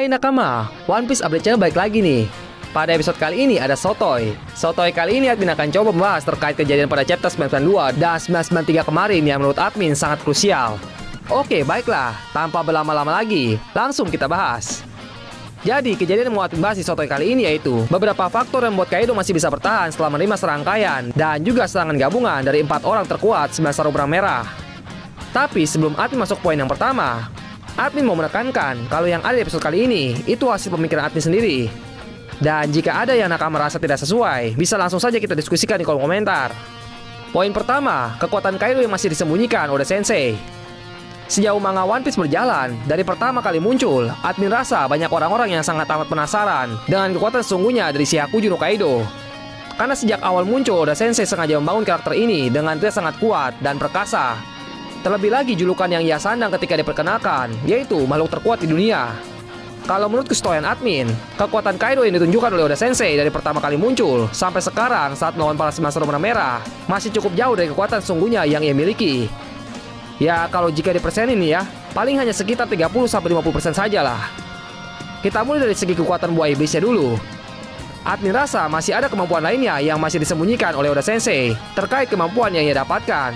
Hai nakama, One Piece Update Channel balik lagi nih. Pada episode kali ini ada Sotoy. Sotoy kali ini admin akan coba membahas terkait kejadian pada chapter 92 dan 993 kemarin yang menurut admin sangat krusial. Oke, baiklah, tanpa berlama-lama lagi, langsung kita bahas. Jadi, kejadian yang mau admin bahas di Sotoy kali ini yaitu beberapa faktor yang membuat Kaido masih bisa bertahan setelah menerima serangkaian dan juga serangan gabungan dari 4 orang terkuat 9 Saru Benang Merah. Tapi sebelum admin masuk poin yang pertama, admin mau menekankan kalau yang ada di episode kali ini itu hasil pemikiran admin sendiri. Dan jika ada yang nakama merasa tidak sesuai, bisa langsung saja kita diskusikan di kolom komentar. Poin pertama, kekuatan Kaido yang masih disembunyikan oleh Sensei. Sejauh manga One Piece berjalan, dari pertama kali muncul, admin rasa banyak orang-orang yang sangat amat penasaran dengan kekuatan sesungguhnya dari si Hakuju no Kaido. Karena sejak awal muncul, Oda Sensei sengaja membangun karakter ini dengan dia sangat kuat dan perkasa. Terlebih lagi julukan yang ia sandang ketika diperkenalkan, yaitu makhluk terkuat di dunia. Kalau menurut kesetujuan admin, kekuatan Kaido yang ditunjukkan oleh Oda Sensei dari pertama kali muncul sampai sekarang saat melawan para 9 Saru Benang Merah masih cukup jauh dari kekuatan sesungguhnya yang ia miliki. Ya, kalau jika dipersenin nih ya, paling hanya sekitar 30-50% saja lah. Kita mulai dari segi kekuatan buah iblisnya dulu. Admin rasa masih ada kemampuan lainnya yang masih disembunyikan oleh Oda Sensei terkait kemampuan yang ia dapatkan.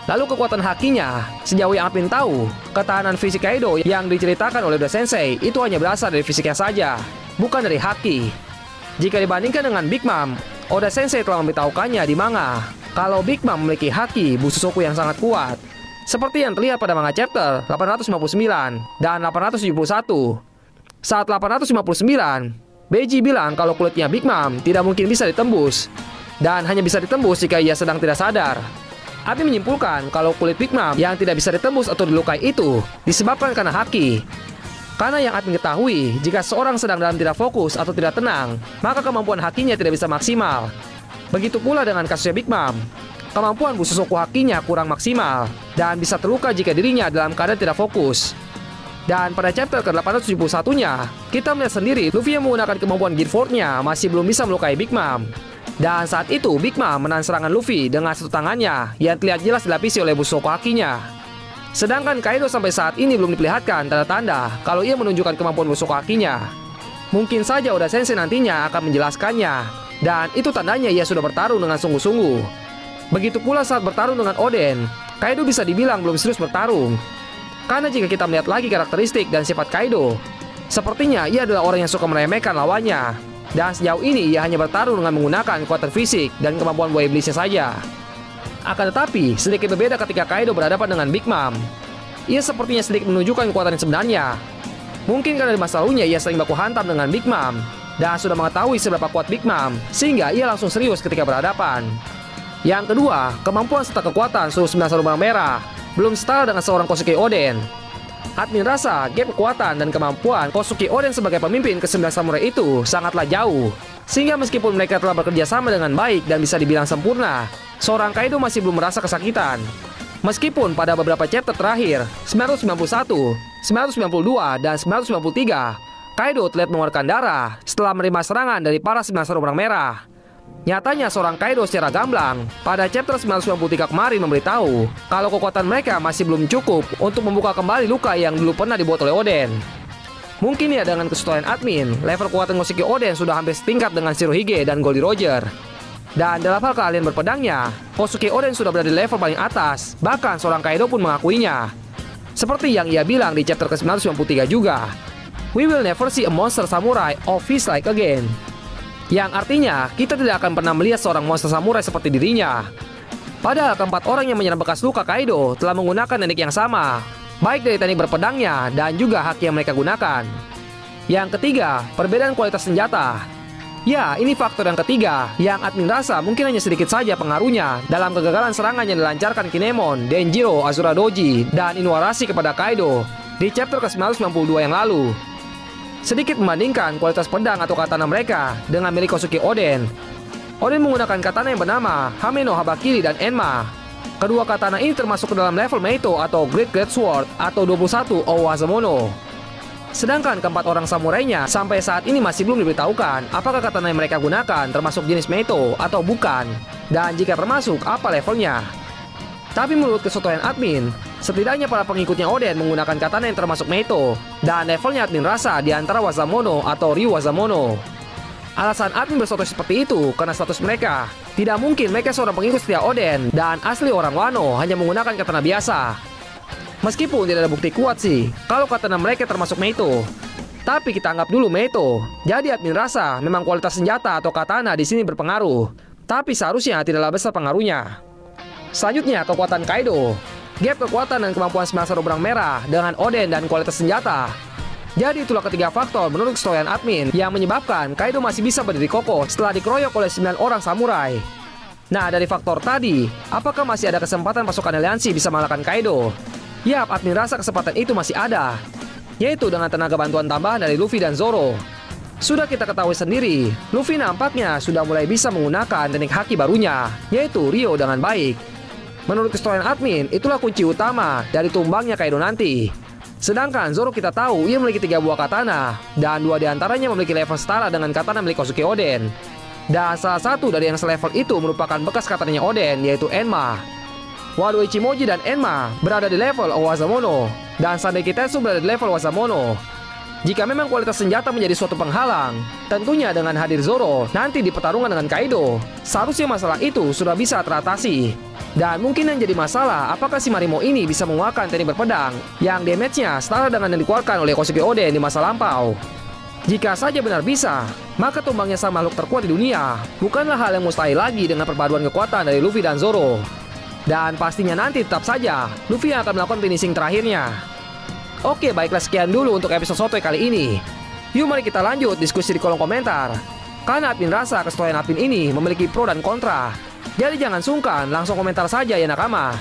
Lalu kekuatan hakinya, sejauh yang admin tahu, ketahanan fisik Kaido yang diceritakan oleh Oda Sensei itu hanya berasal dari fisiknya saja, bukan dari haki. Jika dibandingkan dengan Big Mom, Oda Sensei telah memberitahukannya di manga kalau Big Mom memiliki haki Bususoku yang sangat kuat, seperti yang terlihat pada manga chapter 859 dan 871. Saat 859, Beiji bilang kalau kulitnya Big Mom tidak mungkin bisa ditembus, dan hanya bisa ditembus jika ia sedang tidak sadar. Admin menyimpulkan kalau kulit Big Mom yang tidak bisa ditembus atau dilukai itu disebabkan karena haki. Karena yang admin ketahui, jika seorang sedang dalam tidak fokus atau tidak tenang, maka kemampuan hakinya tidak bisa maksimal. Begitu pula dengan kasusnya Big Mom. Kemampuan Bususoku hakinya kurang maksimal dan bisa terluka jika dirinya dalam keadaan tidak fokus. Dan pada chapter ke-871-nya, kita melihat sendiri Luffy yang menggunakan kemampuan Gear Force-nya masih belum bisa melukai Big Mom. Dan saat itu Big Mom menahan serangan Luffy dengan satu tangannya yang terlihat jelas dilapisi oleh Bususoku hakinya. Sedangkan Kaido sampai saat ini belum diperlihatkan tanda-tanda kalau ia menunjukkan kemampuan Bususoku hakinya. Mungkin saja Oda Sensei nantinya akan menjelaskannya, dan itu tandanya ia sudah bertarung dengan sungguh-sungguh. Begitu pula saat bertarung dengan Oden, Kaido bisa dibilang belum serius bertarung. Karena jika kita melihat lagi karakteristik dan sifat Kaido, sepertinya ia adalah orang yang suka meremehkan lawannya. Dan sejauh ini ia hanya bertarung dengan menggunakan kekuatan fisik dan kemampuan buah iblisnya saja. Akan tetapi, sedikit berbeda ketika Kaido berhadapan dengan Big Mom. Ia sepertinya sedikit menunjukkan kekuatan yang sebenarnya. Mungkin karena di masa lalunya ia sering baku hantam dengan Big Mom dan sudah mengetahui seberapa kuat Big Mom, sehingga ia langsung serius ketika berhadapan. Yang kedua, kemampuan serta kekuatan seluruh 9 Saru Benang Merah belum setara dengan seorang Kosuke Oden. Admin rasa gap kekuatan dan kemampuan Kosuke Oden sebagai pemimpin ke-9 samurai itu sangatlah jauh. Sehingga meskipun mereka telah bekerja sama dengan baik dan bisa dibilang sempurna, seorang Kaido masih belum merasa kesakitan. Meskipun pada beberapa chapter terakhir, 991, 992, dan 993, Kaido terlihat mengeluarkan darah setelah menerima serangan dari para 9 Saru Benang Merah. Nyatanya seorang Kaido secara gamblang pada chapter 993 kemarin memberitahu kalau kekuatan mereka masih belum cukup untuk membuka kembali luka yang dulu pernah dibuat oleh Oden. Mungkin ya dengan kesetujuan admin, level kekuatan Kosuke Oden sudah hampir setingkat dengan Shirohige dan Goldie Roger. Dan dalam hal keahlian berpedangnya, Kosuke Oden sudah berada di level paling atas, bahkan seorang Kaido pun mengakuinya. Seperti yang ia bilang di chapter ke-993 juga, "We will never see a monster samurai of his like again." Yang artinya, kita tidak akan pernah melihat seorang monster samurai seperti dirinya. Padahal keempat orang yang menyerang bekas luka Kaido telah menggunakan teknik yang sama, baik dari teknik berpedangnya dan juga haki yang mereka gunakan. Yang ketiga, perbedaan kualitas senjata. Ya, ini faktor yang ketiga yang admin rasa mungkin hanya sedikit saja pengaruhnya dalam kegagalan serangan yang dilancarkan Kinemon, Denjiro, Azura Doji, dan Inuarashi kepada Kaido di chapter ke-992 yang lalu. Sedikit membandingkan kualitas pedang atau katana mereka dengan milik Kosuke Oden. Oden menggunakan katana yang bernama Hame no Habakiri dan Enma. Kedua katana ini termasuk ke dalam level Meito atau Great Sword atau 21 Owazamono. Sedangkan keempat orang samurainya sampai saat ini masih belum diberitahukan apakah katana yang mereka gunakan termasuk jenis Meito atau bukan, dan jika termasuk apa levelnya. Tapi menurut kesetujuan admin, Setidaknya para pengikutnya Oden menggunakan katana yang termasuk Meito, dan levelnya admin rasa di antara Wazamono atau Ryu Wazamono. Alasan admin bersoto seperti itu karena status mereka. Tidak mungkin mereka seorang pengikut setia Oden dan asli orang Wano hanya menggunakan katana biasa. Meskipun tidak ada bukti kuat sih kalau katana mereka termasuk Meito. Tapi kita anggap dulu Meito. Jadi admin rasa memang kualitas senjata atau katana di sini berpengaruh. Tapi seharusnya tidaklah besar pengaruhnya. Selanjutnya kekuatan Kaido. Gap kekuatan dan kemampuan smelter berang merah dengan Oden dan kualitas senjata. Jadi itulah ketiga faktor menurut kesetujuan admin yang menyebabkan Kaido masih bisa berdiri kokoh setelah dikeroyok oleh 9 orang samurai. Nah, dari faktor tadi, apakah masih ada kesempatan pasukan aliansi bisa mengalahkan Kaido? Yap, admin rasa kesempatan itu masih ada, yaitu dengan tenaga bantuan tambahan dari Luffy dan Zoro. Sudah kita ketahui sendiri, Luffy nampaknya sudah mulai bisa menggunakan teknik haki barunya, yaitu Ryo dengan baik. Menurut kesetujuan admin, itulah kunci utama dari tumbangnya Kaido nanti. Sedangkan Zoro kita tahu ia memiliki 3 buah katana, dan 2 diantaranya memiliki level setara dengan katana milik Kosuke Oden. Dan salah satu dari yang selevel itu merupakan bekas katananya Oden, yaitu Enma. Wado Ichimoji dan Enma berada di level Wazamono, dan Sandai Kitetsu berada di level Wazamono. Jika memang kualitas senjata menjadi suatu penghalang, tentunya dengan hadir Zoro nanti di pertarungan dengan Kaido, seharusnya masalah itu sudah bisa teratasi. Dan mungkin yang jadi masalah, apakah si Marimo ini bisa menguatkan teknik berpedang yang damage-nya setara dengan yang dikeluarkan oleh Kosuke Oden di masa lampau? Jika saja benar bisa, maka tumbangnya sang makhluk terkuat di dunia bukanlah hal yang mustahil lagi dengan perpaduan kekuatan dari Luffy dan Zoro. Dan pastinya nanti tetap saja Luffy yang akan melakukan finishing terakhirnya. Oke, baiklah sekian dulu untuk episode Sotoy kali ini. Yuk mari kita lanjut diskusi di kolom komentar. Karena admin rasa kesetujuan admin ini memiliki pro dan kontra. Jadi jangan sungkan, langsung komentar saja ya nakama.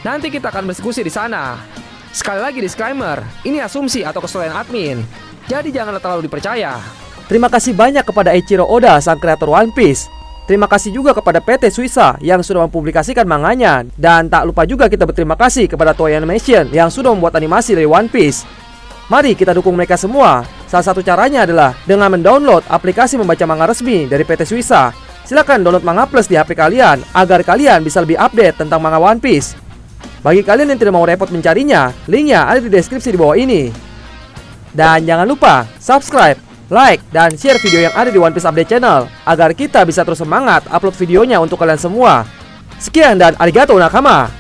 Nanti kita akan berdiskusi di sana. Sekali lagi disclaimer, ini asumsi atau kesetujuan admin. Jadi janganlah terlalu dipercaya. Terima kasih banyak kepada Eiichiro Oda, sang kreator One Piece. Terima kasih juga kepada PT Suisa yang sudah mempublikasikan manganya. Dan tak lupa juga kita berterima kasih kepada Toei Animation yang sudah membuat animasi dari One Piece. Mari kita dukung mereka semua. Salah satu caranya adalah dengan mendownload aplikasi membaca manga resmi dari PT Suisa. Silakan download Manga Plus di HP kalian agar kalian bisa lebih update tentang manga One Piece. Bagi kalian yang tidak mau repot mencarinya, linknya ada di deskripsi di bawah ini. Dan jangan lupa subscribe, like, dan share video yang ada di One Piece Update Channel agar kita bisa terus semangat upload videonya untuk kalian semua. Sekian dan arigatou nakama.